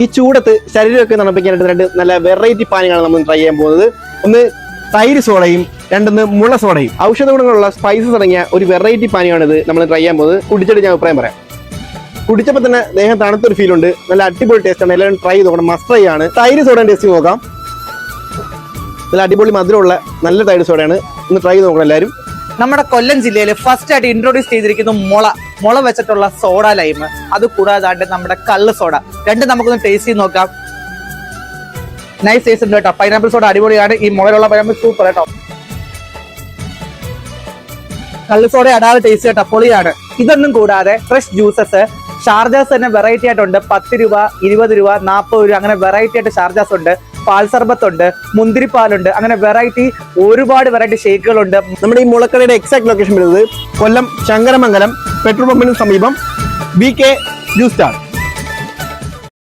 ഈ ചൂടത്ത് ശരീരമൊക്കെ തണുപ്പിക്കാനായിട്ട് രണ്ട് നല്ല വെറൈറ്റി പാനീയങ്ങളാണ് നമ്മൾ ട്രൈ ചെയ്യാൻ പോകുന്നത്. ഒന്ന് തൈര് സോഡയും, രണ്ടൊന്ന് മുള സോഡയും. ഔഷധ ഗുണങ്ങളുള്ള സ്പൈസസ് അടങ്ങിയ ഒരു വെറൈറ്റി പാനീയമാണിത് നമ്മൾ ട്രൈ ചെയ്യാൻ പോകുന്നത്. കുടിച്ചിട്ട് ഞാൻ അഭിപ്രായം പറയാം. കുടിച്ചപ്പോൾ തന്നെ ദേഹം തണുത്തൊരു ഫീൽ ഉണ്ട്. നല്ല അടിപൊളി ടേസ്റ്റ് ആണ്. എല്ലാവരും ട്രൈ ചെയ്ത് നോക്കണം. മസ്റ്റ് ട്രൈ ആണ്. തൈര് സോഡ ടേസ്റ്റ് നോക്കാം. നല്ല അടിപൊളി മധുരമുള്ള നല്ല തൈര് സോഡയാണ്. ഒന്ന് ട്രൈ ചെയ്ത് നോക്കണം എല്ലാവരും. നമ്മുടെ കൊല്ലം ജില്ലയിൽ ഫസ്റ്റ് ആയിട്ട് ഇൻട്രോഡ്യൂസ് ചെയ്തിരിക്കുന്ന മുള വെച്ചിട്ടുള്ള സോഡ ലൈം, അത് കൂടാതെ നമ്മുടെ കള്ള് സോഡ. രണ്ടും നമുക്കൊന്ന് ടേസ്റ്റ് ചെയ്ത് നോക്കാം. നൈസ് ടേസ്റ്റ് ഉണ്ട് കേട്ടോ. പൈനാപ്പിൾ സോഡ അടിപൊളിയാണ്. ഈ മുളയിലുള്ള പൈനാപ്പിൾ സൂപ്പർ കേട്ടോ. കള്ള് സോഡ അടാതെ ടേസ്റ്റ് കേട്ടോ, പൊളിയാണ്. ഇതൊന്നും കൂടാതെ ഫ്രഷ് ജ്യൂസസ് ഷാർജാസ് തന്നെ വെറൈറ്റി ആയിട്ടുണ്ട്. 10 രൂപ, 20 രൂപ, 40 രൂപ അങ്ങനെ വെറൈറ്റി ആയിട്ട് ഷാർജാസ് ഉണ്ട്. പാൽ സർബത്തുണ്ട്, മുന്തിരിപ്പാലുണ്ട്, അങ്ങനെ ഒരുപാട് വെറൈറ്റി ഷേക്കുകളുണ്ട്. നമ്മുടെ ഈ മുളക്കടയുടെ എക്സാക്ട് ലൊക്കേഷൻ വരുന്നത് കൊല്ലം ശങ്കരമംഗലം പെട്രോൾ പമ്പിന് സമീപം BK ജ്യൂസ് സ്റ്റാൾ.